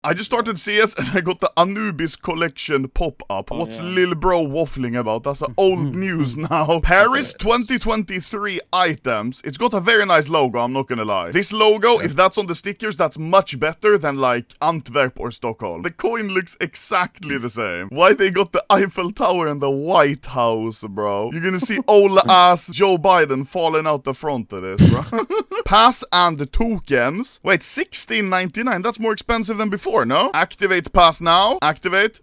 I just started CS and I got the Anubis collection pop-up. What's Lil Bro waffling about? That's old news now. Paris 2023 items. It's got a very nice logo, I'm not gonna lie. This logo, if that's on the stickers, that's much better than like Antwerp or Stockholm. The coin looks exactly the same. Why they got the Eiffel Tower and the White House, bro? You're gonna see old ass Joe Biden falling out the front of this, bro. Pass and tokens. Wait, $16.99? That's more expensive than before. No? Activate pass now. Activate.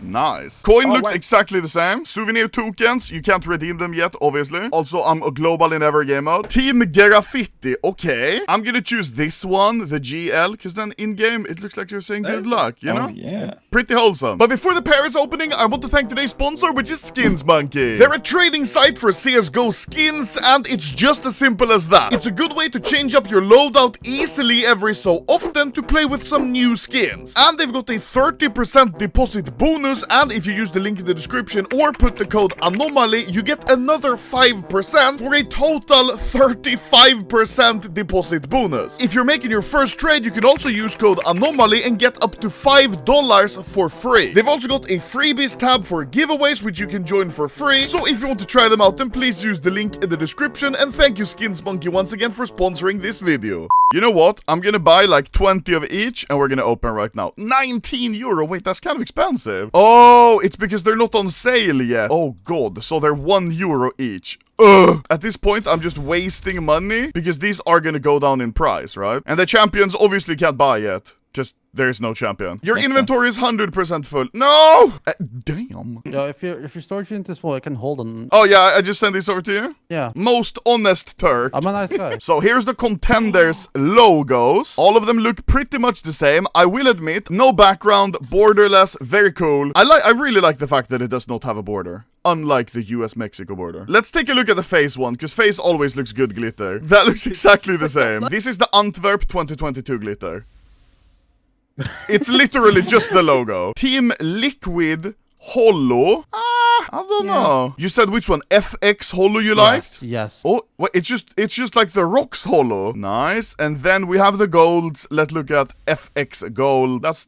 Nice. Coin looks exactly the same. Souvenir tokens, you can't redeem them yet, obviously. Also, I'm a global in every game mode. Team Graffiti, okay. I'm gonna choose this one, the GL, because then in-game, it looks like you're saying good luck, you know? Yeah. Pretty wholesome. But before the Paris opening, I want to thank today's sponsor, which is Skins Monkey. They're a trading site for CSGO skins, and it's just as simple as that. It's a good way to change up your loadout easily every so often to play with some new skins. And they've got a 30% deposit bonus, and if you use the link in the description or put the code Anomaly, you get another 5% for a total 35% deposit bonus. If you're making your first trade, you can also use code Anomaly and get up to $5 for free. They've also got a freebies tab for giveaways, which you can join for free. So if you want to try them out, then please use the link in the description. And thank you, Skins Monkey, once again for sponsoring this video. You know what? I'm gonna buy like 20 of each, and we're gonna open right now. 19 euro. Wait, that's kind of expensive. Oh, it's because they're not on sale yet. Oh god, so they're 1 euro each. At this point, I'm just wasting money because these are gonna go down in price, right? And the champions obviously can't buy yet. Just, there is no champion. Your inventory is 100% full. No! Damn. Yeah, if your storage unit is full, I can hold them. Oh yeah, I just sent this over to you? Yeah. Most honest Turk. I'm a nice guy. So here's the Contenders logos. All of them look pretty much the same. I will admit, no background, borderless, very cool. I really like the fact that it does not have a border. Unlike the US-Mexico border. Let's take a look at the face one, because face always looks good glitter. That looks exactly the same. This is the Antwerp 2022 glitter. It's literally just the logo. Team Liquid Hollow. I don't know. You said which one? FX Hollow you like? Yes. Oh, wait, it's just like the Rocks Hollow. Nice. And then we have the golds. Let's look at FX Gold. That's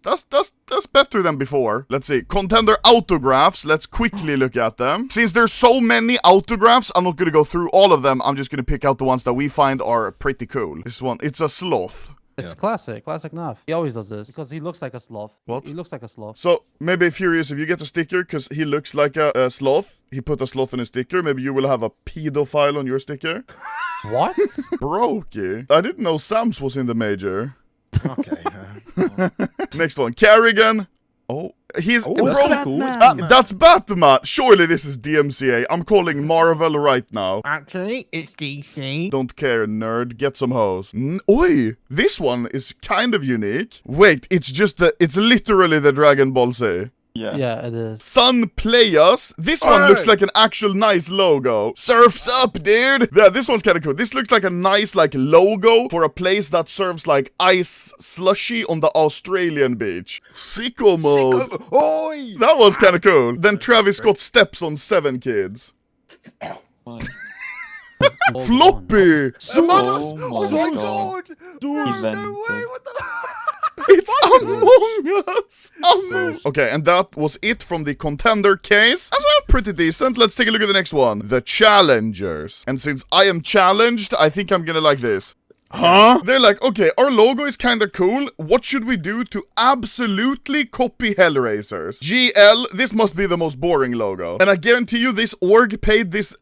better than before. Let's see. Contender autographs. Let's quickly look at them. Since there's so many autographs, I'm not gonna go through all of them. I'm just gonna pick out the ones that we find are pretty cool. This one, it's a sloth. It's classic enough. He always does this because he looks like a sloth. What? He looks like a sloth. So, maybe Furious, if you get a sticker because he looks like a sloth, he put a sloth on his sticker, maybe you will have a pedophile on your sticker. What? Brokey. I didn't know Sam's was in the major. Okay. Next one, Carrigan. Oh, he's that's kinda cool. It's Batman. That's Batman. Surely this is DMCA. I'm calling Marvel right now. Actually, it's DC. Don't care, nerd. Get some hoes. Oi, this one is kind of unique. Wait, it's literally the Dragon Ball Z. Yeah, it is. Sun Playas. This one looks like an actual nice logo. Surfs up, dude. Yeah, this one's kind of cool. This looks like a nice like logo for a place that serves like ice slushy on the Australian beach. Sicko mode. Oi! That was kind of cool. Then Travis Scott steps on 7 kids. Floppy. Oh my god. It's Among Us! Okay, and that was it from the Contender case. That's pretty decent. Let's take a look at the next one. The Challengers. And since I am challenged, I think I'm gonna like this. Huh? They're like, okay, our logo is kinda cool. What should we do to absolutely copy Hellraisers? GL, this must be the most boring logo. And I guarantee you this org paid this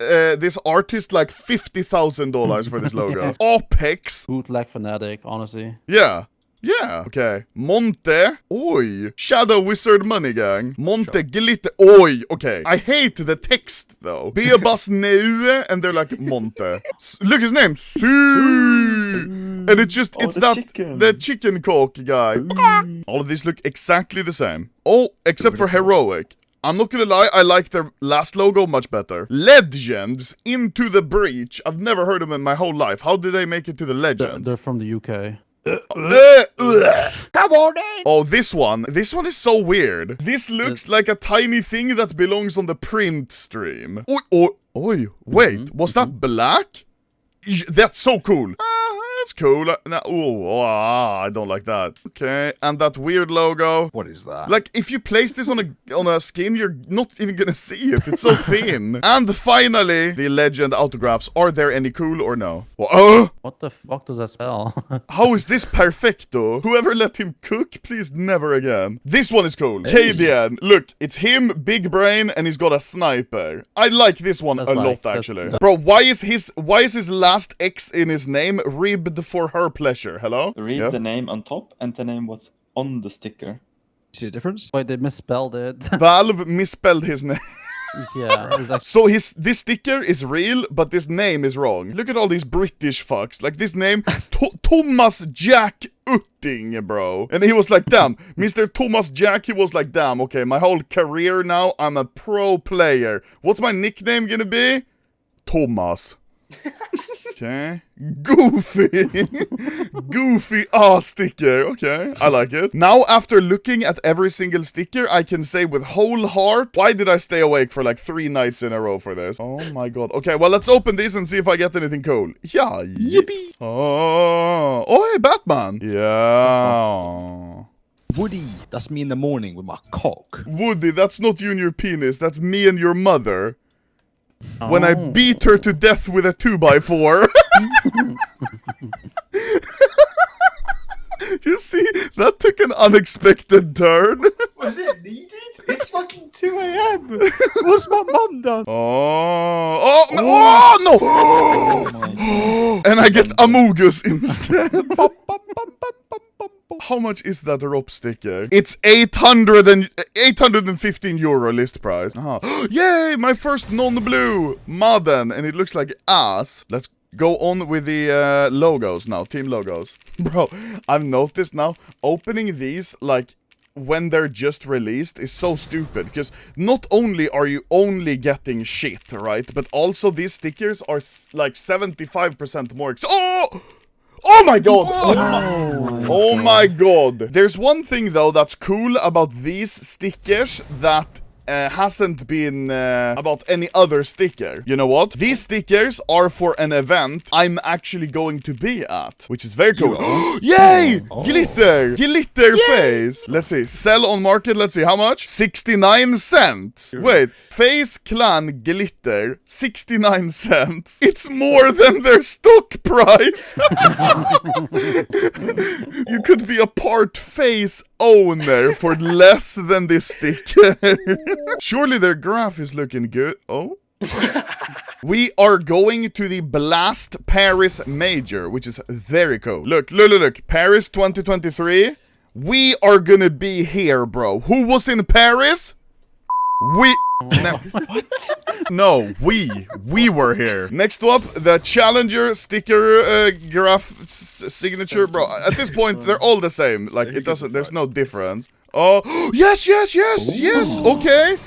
artist like $50,000 for this logo. Apex. Bootleg fanatic, honestly. Yeah. Yeah. Okay. Monte. Oi. Shadow Wizard Money Gang. Monte Glitter. Oi. Okay. I hate the text though. Bebas Neue. And they're like Monte. Look his name. Su. And it's the chicken cock guy. All of these look exactly the same. Oh, except for Heroic. I'm not gonna lie, I like their last logo much better. Legends Into the Breach. I've never heard of them in my whole life. How did they make it to the Legends? They're from the UK. Come on in! Oh, this one is so weird. This looks like a tiny thing that belongs on the print stream. Oi, wait, was that black? That's so cool. It's cool. I don't like that. Okay, and that weird logo. What is that? Like, if you place this on a skin, you're not even gonna see it. It's so thin. And finally, the legend autographs. Are there any cool or no? What the fuck does that spell? How is this perfecto? Whoever let him cook, please never again. This one is cool. KDN. Look, it's him, big brain, and he's got a sniper. I like this one a lot, actually. Bro, why is his last X in his name ribbed for her pleasure? Hello? Read the name on top and the name what's on the sticker. See the difference? Wait, they misspelled it. Valve misspelled his name. Yeah. Like... So this sticker is real, but this name is wrong. Look at all these British fucks. Like this name, Thomas Jack Utting, bro. And he was like, damn, Mr. Thomas Jack, he was like, damn, okay, my whole career now, I'm a pro player. What's my nickname gonna be? Thomas. Okay. Goofy. Goofy sticker. Okay, I like it. Now, after looking at every single sticker, I can say with whole heart, why did I stay awake for like 3 nights in a row for this? Oh my god. Okay, well, let's open this and see if I get anything cool. Yeah. Yippee. Oh, hey, Batman. Yeah. Woody, that's me in the morning with my cock. Woody, that's not you and your penis. That's me and your mother. When I beat her to death with a 2x4. You see, that took an unexpected turn. Was it needed? It's fucking 2 a.m. What's my mum done? Oh no! And I get Amogus instead. How much is that rope sticker? It's 815 euro list price. Yay! My first non-blue Madden, and it looks like ass. Let's go on with the logos now, team logos. Bro, I've noticed now, opening these, like, when they're just released is so stupid, because not only are you only getting shit, right, but also these stickers are, like, 75% more Oh my god! Oh my god. There's one thing, though, that's cool about these stickers that hasn't been about any other sticker. You know what? These stickers are for an event I'm actually going to be at, which is very cool. Yay! Glitter! Glitter face! Let's see. Sell on market. Let's see. How much? 69 cents. Wait. Face Clan Glitter. 69 cents. It's more than their stock price. You could be a part face owner for less than this sticker. Surely their graph is looking good. Oh. We are going to the Blast Paris Major, which is very cool. Look. Paris 2023. We are gonna be here, bro. Who was in Paris? We were here. Next up, the Challenger sticker graph signature, bro. At this point, they're all the same. Like, it doesn't, there's no difference. Oh, yes, okay.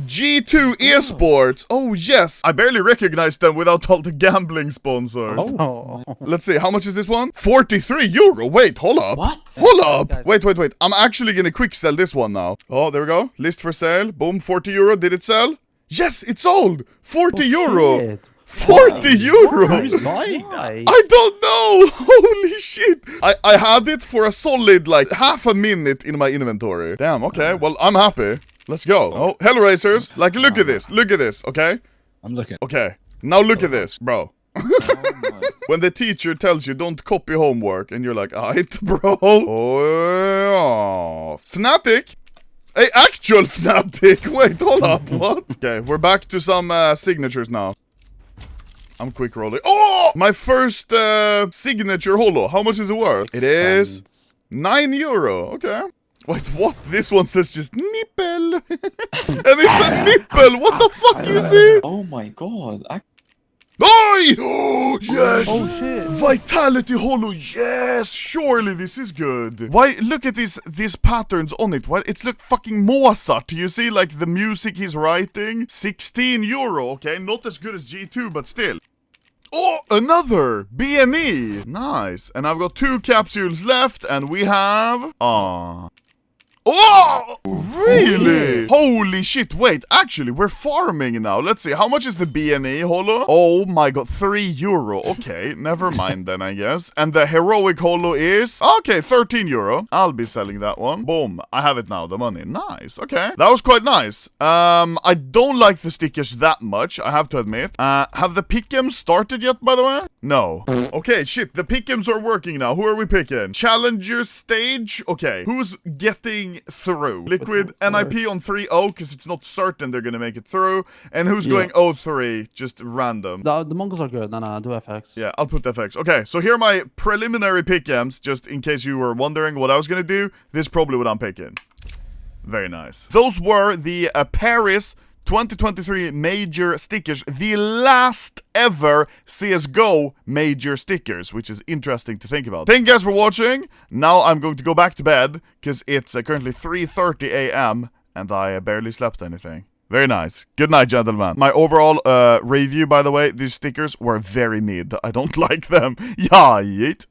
G2 Esports. Oh, yes. I barely recognize them without all the gambling sponsors. Let's see, how much is this one? 43 euro. Wait, hold up. What? Hold up. Wait. I'm actually gonna quick sell this one now. Oh, there we go. List for sale. Boom, 40 euro. Did it sell? Yes, it sold. 40 euro. Shit. 40 euro. Who's buying that? I don't know. Holy shit. I had it for a solid, like, half a minute in my inventory. Damn, okay. Well, I'm happy. Let's go. Oh, Hellraisers. Like, look at this. Look at this, okay? I'm looking. Okay. Now look at this, bro. When the teacher tells you don't copy homework, and you're like, aight, bro. Oh, Fnatic. Hey, actual Fnatic. Wait, hold up. What? Okay, we're back to some signatures now. I'm quick rolling. Oh! My first signature holo. How much is it worth? It is 9 euro. Okay. Wait, what? This one says just nipple. And it's a nipple. What the fuck, you see? Oh my god. Oi! Oh, yes! Oh shit. Vitality holo. Yes! Surely this is good. Why? Look at these patterns on it. Why? It's like fucking Mozart. You see, like, the music he's writing? 16 euro. Okay, not as good as G2, but still. Oh, another BME. Nice. And I've got 2 capsules left, and we have... Oh, really? Holy shit, wait, actually, we're farming now. Let's see, how much is the BNE holo? Oh my god, €3. Okay, never mind then, I guess. And the heroic holo is, okay, €13. I'll be selling that one. Boom, I have it now, the money. Nice, okay. That was quite nice. I don't like the stickers that much, I have to admit. Have the pick'ems started yet, by the way? No. Okay, shit, the pick'ems are working now. Who are we picking? Challenger stage? Okay, who's getting through? Liquid NIP on 3-0, because it's not certain they're gonna make it through. And who's going 0-3? Just random. The Mongols are good. No, do FX. Yeah, I'll put FX. Okay, so here are my preliminary pick'ems, just in case you were wondering what I was gonna do. This is probably what I'm picking. Very nice. Those were the Paris 2023 major stickers, the last ever CSGO major stickers, which is interesting to think about. Thank you guys for watching. Now I'm going to go back to bed, because it's currently 3:30 a.m. and I barely slept anything. Very nice. Good night, gentlemen. My overall review, by the way, these stickers were very mid. I don't like them. Yeah, yeet.